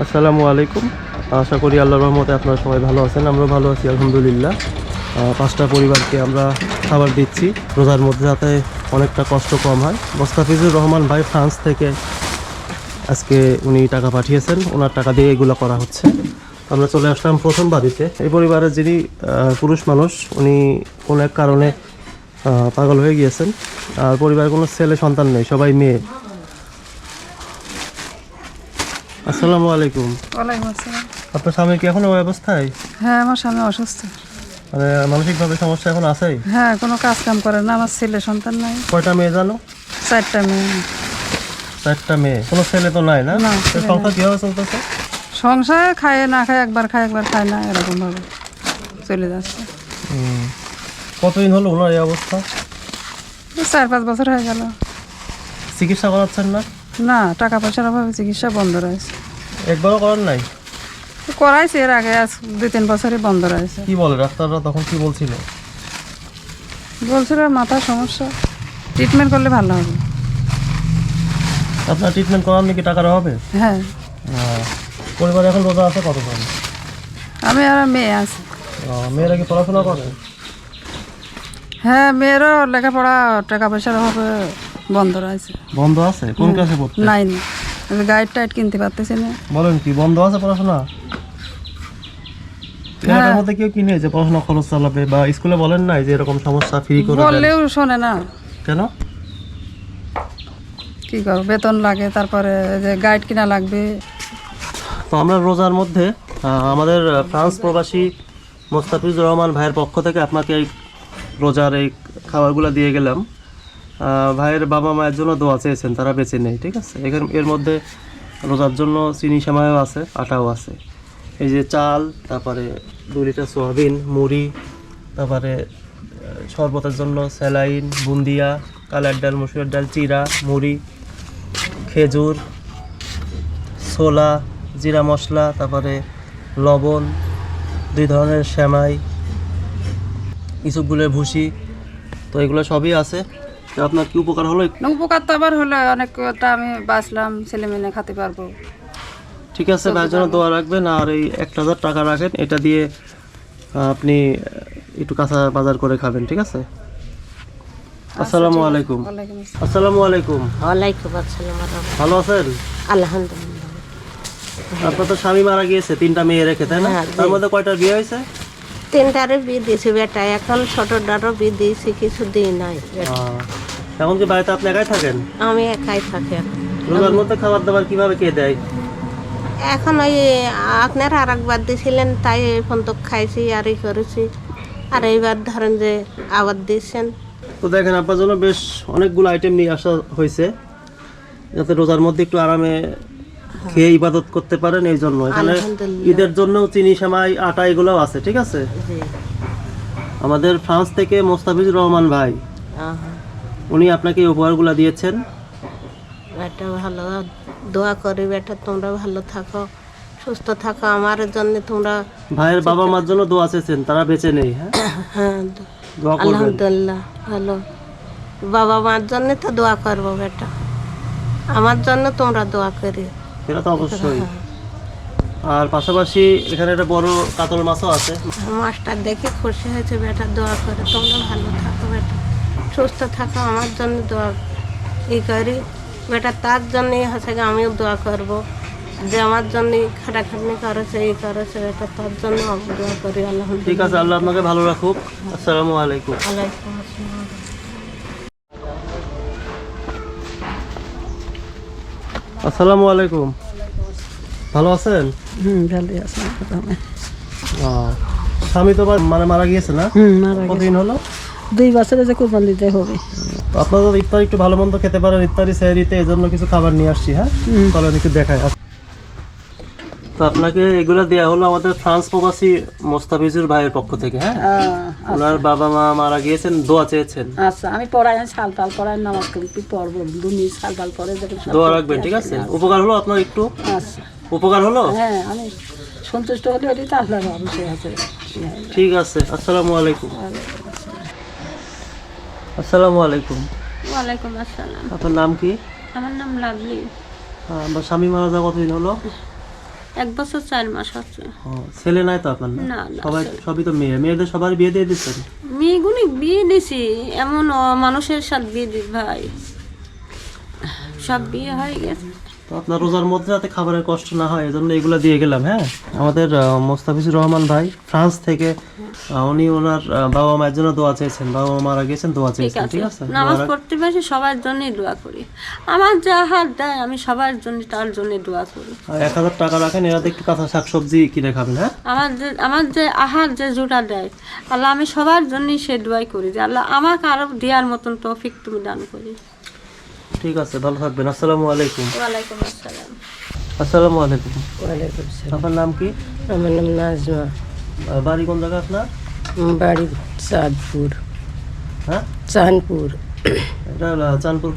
আসসালামু আলাইকুম। আশা করি আল্লাহর রহমতে আপনারা সবাই ভালো আছেন। আমরা ভালো আছি আলহামদুলিল্লাহ। 5টা পরিবারকে আমরা খাবার দিচ্ছি রোজার মধ্যে, যাতে অনেকটা কষ্ট কম হয়। মোস্তাফিজুর রহমান ভাই ফ্রান্স থেকে আজকে উনি টাকা পাঠিয়েছেন, ওনার টাকা দিয়ে এগুলো করা হচ্ছে। আমরা চলে আসলাম প্রথম বাড়িতে। এই পরিবারের যিনি পুরুষ মানুষ, উনি কোনো এক কারণে পাগল হয়ে গিয়েছেন। আর পরিবারে কোনো ছেলে সন্তান নেই, সবাই মেয়ে। আসসালামু আলাইকুম। ওয়ালাইকুম আসসালাম। আপনার স্বামী কি এখন ওই অবস্থায়? হ্যাঁ, আমার স্বামী অসুস্থ। মানে মানসিকভাবে সমস্যা এখন আছেই? হ্যাঁ, কোনো কাজ কাম করে না। আমার ছেলে সন্তান নাই। কয়টা মেয়ে জানো? 4টা মেয়ে। 4টা মেয়ে, কোনো ছেলে তো নাই না? না, এই সংসার কিভাবে চলতেছে? সংসারে খায় না খায়, একবার খায় একবার খায় না, এরকম ভাবে চলে যাচ্ছে। কতদিন হলো ওনার এই অবস্থা? 4-5 বছর হয়ে গেল। চিকিৎসা করাচ্ছেন না? না, টাকা পয়সার অভাবে চিকিৎসা বন্ধ রয়েছে। একবারও করেন নাই? করাইছে এর আগে, আজ 2-3 বছরই বন্ধ রয়েছে। কি বলে ডাক্তাররা তখন, কি বলছিল? বলছিল মাথার সমস্যা, ট্রিটমেন্ট করলে ভালো হবে। আপনার ট্রিটমেন্ট করার নাকি টাকার হবে? হ্যাঁ। পরিবারে এখন রোজা আছে কতজন? আমি আর মেয়ে আছি। মেয়েরা কি পড়াশোনা করে? হ্যাঁ, মেয়েরও লেখাপড়া টাকা পয়সার অভাবে বন্ধ রয়েছে। বন্ধ আছে? কোন ক্লাসে পড়তে? 9। গাইড টাইড কিনতে পারতেছি না। বলেন কি, বন্ধ আছে পড়াশোনা? এর মধ্যে কেউ কিনে যে পড়াশোনা খরচ চালাবে, বা স্কুলে বলেন নাই যে এরকম সমস্যা ফ্রি করে দেন? বললেও শোনে না। কেন? কি করব, বেতন লাগে, তারপরে যে গাইড কিনা লাগবে। তো আমরা রোজার মধ্যে আমাদের ফ্রান্স প্রবাসী মোস্তাফিজুর রহমান ভাইয়ের পক্ষ থেকে আপনাকে এই রোজার এই খাবারগুলো দিয়ে গেলাম। ভাইয়ের বাবা মায়ের জন্য দোয়া চেয়েছেন, তারা বেঁচে নেই, ঠিক আছে? এর মধ্যে রোজার জন্য চিনি সেমাইও আছে, আটাও আছে। এই যে চাল, তারপরে 2 লিটার সোয়াবিন, মুড়ি, তারপরে শরবতের জন্য স্যালাইন, বুন্দিয়া, কালার ডাল, মসুরের ডাল, চিরা, মুড়ি, খেজুর, ছোলা, জিরা মশলা, তারপরে লবণ, 2 ধরনের সেমাই, ইসবগুলের ভুসি। তো এগুলো সবই আছে। তো আপনার কি উপকার হলো? উপকার তো আবার হলো অনেকটা, আমি বাঁচলাম, ছেলে মেয়ে খেতে পারবো। ঠিক আছে, ভাইয়ের জন্য দোয়া রাখবেন। আর এই 1000 টাকা রাখেন, এটা দিয়ে আপনি একটু কাঁচা বাজার করে খাবেন, ঠিক আছে? আসসালামু আলাইকুম। আসসালামু আলাইকুম। ওয়ালাইকুম আসসালাম। ভালো আছেন? আলহামদুলিল্লাহ। আপনার তো স্বামী মারা গিয়েছে, 3টা মেয়ে রেখে, তাই না? হ্যাঁ, তার মধ্যে কয়টার বিয়ে হয়েছে? 3টারে বিয়ে দিয়েছি বেটা, এখন ছোটটারও বিয়ে দিয়েছি, কিছু দিই নাই বেটা। এখন কি বাড়িতে আপনি একাই থাকেন? আমি একাই থাকি এখন। রোজার মধ্যে খাবার দাবার কিভাবে কে দেয়? এখন ওই আপনার আর একবার দিয়েছিলেন, তাই এখন তো খাইছি আর করেছি। আর এইবার ধরেন যে আবার দিচ্ছেন। তো দেখেন, আপনার জন্য বেশ অনেকগুলো আইটেম নিয়ে আসা হয়েছে, যাতে রোজার মধ্যে একটু আরামে খেয়ে ইবাদত করতে পারেন। এই জন্য এখানে আলহামদুলিল্লাহ। ঈদের জন্য চিনি সেমাই আটা এগুলোও আছে, ঠিক আছে? জি। আমাদের ফ্রান্স থেকে মোস্তাফিজুর রহমান ভাই, উনি আপনাকে এই উপহারগুলো দিয়েছেন। বেটা ভালো, দোয়া করি বেটা, তোমরা ভালো থাকো, সুস্থ থাকো। আমার জন্য তোমরা, ভাইয়ের বাবা মার জন্য দোয়া চেয়েছেন, তারা বেঁচে নেই। হ্যাঁ, হ্যাঁ, দোয়া করবেন। আলহামদুলিল্লাহ ভালো। বাবা মার জন্য তো দোয়া করবো বেটা, আমার জন্য তোমরা দোয়া করি। এটা তো অবশ্যই। আর পাশাপাশি এখানে একটা বড় কাতল মাছও আছে। মাছটা দেখে খুশি হয়েছে বেটা, দোয়া করে তোমরা ভালো থাকো বেটা, সুস্থ থাকো। আমার জন্য দোয়া করি বেটা, তার জন্যই হচ্ছে আমিও দোয়া করব, যে আমার জন্য খাটাখাটনি করেছে, করেছে বেটা, তার জন্য আমি দোয়া করি। আলহামদুলিল্লাহ। ঠিক আছে, আল্লাহ আপনাকে ভালো রাখুক। আসসালামু আলাইকুম। ওয়ালাইকুম আসসালাম। আসসালামু আলাইকুম। ভালো আছেন? ভালোই আছে। স্বামী তো মানে মারা গিয়েছে না? কতদিন হলো? 2 বছরে যে কোরবানি দিতে হবে। আপনারা তো ইফতার একটু ভালো মন্দ খেতে পারেন, ইফতারি সেহরিতে, এই জন্য কিছু খাবার নিয়ে আসছি। হ্যাঁ, চলেন একটু দেখায়। তো আপনাকে এগুলো দেওয়া হলো আমাদের ফ্রান্স প্রবাসী মোস্তাফিজুর ভাইয়ের পক্ষ থেকে। হ্যাঁ, ওনার বাবা মা মারা গিয়েছেন, দোয়া চেয়েছেন। আচ্ছা, আমি পড়াই, সাল পাল পড়াই, নামাজ পড়বো, দুনি সাল পাল পরে দোয়া রাখবেন, ঠিক আছে? উপকার হলো আপনার একটু? আচ্ছা, উপকার হলো? হ্যাঁ, আমি সন্তুষ্ট হলে ওটি তাহলে অবশ্যই আছে। ঠিক আছে, আসসালামু আলাইকুম। আসসালামু আলাইকুম। ওয়ালাইকুম আসসালাম। আপনার নাম কি? আমার নাম লাভলি। আমার স্বামী মারা যাওয়া কতদিন হলো? 1 বছর 4 মাস হচ্ছে। ছেলে নাই তো আপনার? না, না, না, সবাই সবই তো মেয়ে। মেয়েদের সবার বিয়ে দিয়ে দিচ্ছেন? মেয়েগুলি বিয়ে দিছি, এমন মানুষের সাথে বিয়ে দিই ভাই, সব বিয়ে হয়ে গেছে। তো আপনার রোজার মধ্যে যাতে খাবারের কষ্ট না হয় এজন্য এগুলো দিয়ে গেলাম। হ্যাঁ, আমাদের মোস্তাফিজুর রহমান ভাই ফ্রান্স থেকে, উনি ওনার বাবা মায়ের জন্য দোয়া চেয়েছেন, বাবা মা মারা গেছেন, দোয়া চেয়েছেন। ঠিক আছে, নামাজ পড়তে পারছি, সবার জন্যই দোয়া করি, আমার যা হাত দেয় আমি সবার জন্য তার জন্য দোয়া করি। 1000 টাকা রাখেন, এরাতে একটু কাঁচা শাকসবজি কিনে খাবেন। হ্যাঁ, আমার যে আহার যে জোটা দেয় আল্লাহ, আমি সবার জন্যই সে দোয়াই করি যে আল্লাহ আমাকে আরো দেওয়ার মতন তৌফিক তুমি দান করি। ঠিক আছে, ভালো থাকবেন। আসসালামু আলাইকুম। ওয়ালাইকুম আসসালাম। আসসালামু আলাইকুম। ওয়ালাইকুম আসসালাম। আপনার নাম কি? আমার নাম নাজমা, বাড়ি কোন জায়গা আপনার? বাড়ি চাঁদপুর। হ্যাঁ, চাঁদপুর এটা চাঁদপুর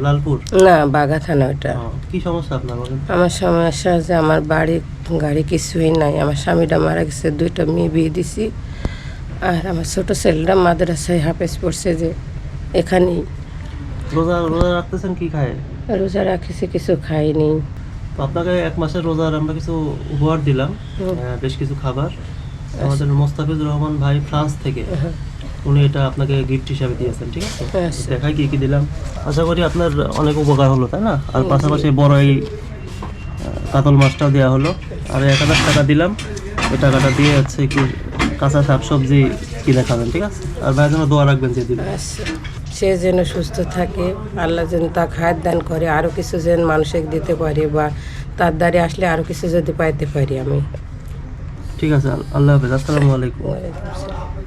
লালপুর? না, বাঘা থানা ওটা। কি সমস্যা আপনার বলেন? আমার সমস্যা যে আমার বাড়ি গাড়ি কিছুই নাই, আমার স্বামীটা মারা গেছে, 2টা মেয়ে বিয়ে দিছি, আর আমার ছোট ছেলেটা মাদ্রাসায় হাফেজ পড়ছে যে এখানেই। রোজা রোজা রাখতেছেন, কি খায়? রোজা রাখিছি, কিছু খাইনি। তো আপনাকে 1 মাসের রোজার আমরা কিছু উপহার দিলাম, বেশ কিছু খাবার। আমাদের মোস্তাফিজুর রহমান ভাই ফ্রান্স থেকে উনি এটা আপনাকে গিফট হিসাবে দিয়েছেন। ঠিক আছে, আচ্ছা। দেখাই কি কি দিলাম। আশা করি আপনার অনেক উপকার হলো, তাই না? আর পাশাপাশি বড় এই কাতল মাছটাও দেওয়া হলো। আর 1000 টাকা দিলাম, এই টাকাটা দিয়ে হচ্ছে একটু কাঁচা শাকসবজি কিনে খাবেন। ঠিক আছে, আর ভাইয়ের জন্য দোয়া রাখবেন যে দিন। আচ্ছা, সে যেন সুস্থ থাকে, আল্লাহ যেন তাকে হায়াত দান করে, আরও কিছু যেন মানুষকে দিতে পারি, বা তার দ্বারে আসলে আরও কিছু যদি পাইতে পারি আমি। ঠিক আছে, আল্লাহ হাফেজ। আসসালামু আলাইকুম। ওয়ালাইকুম আসসালাম।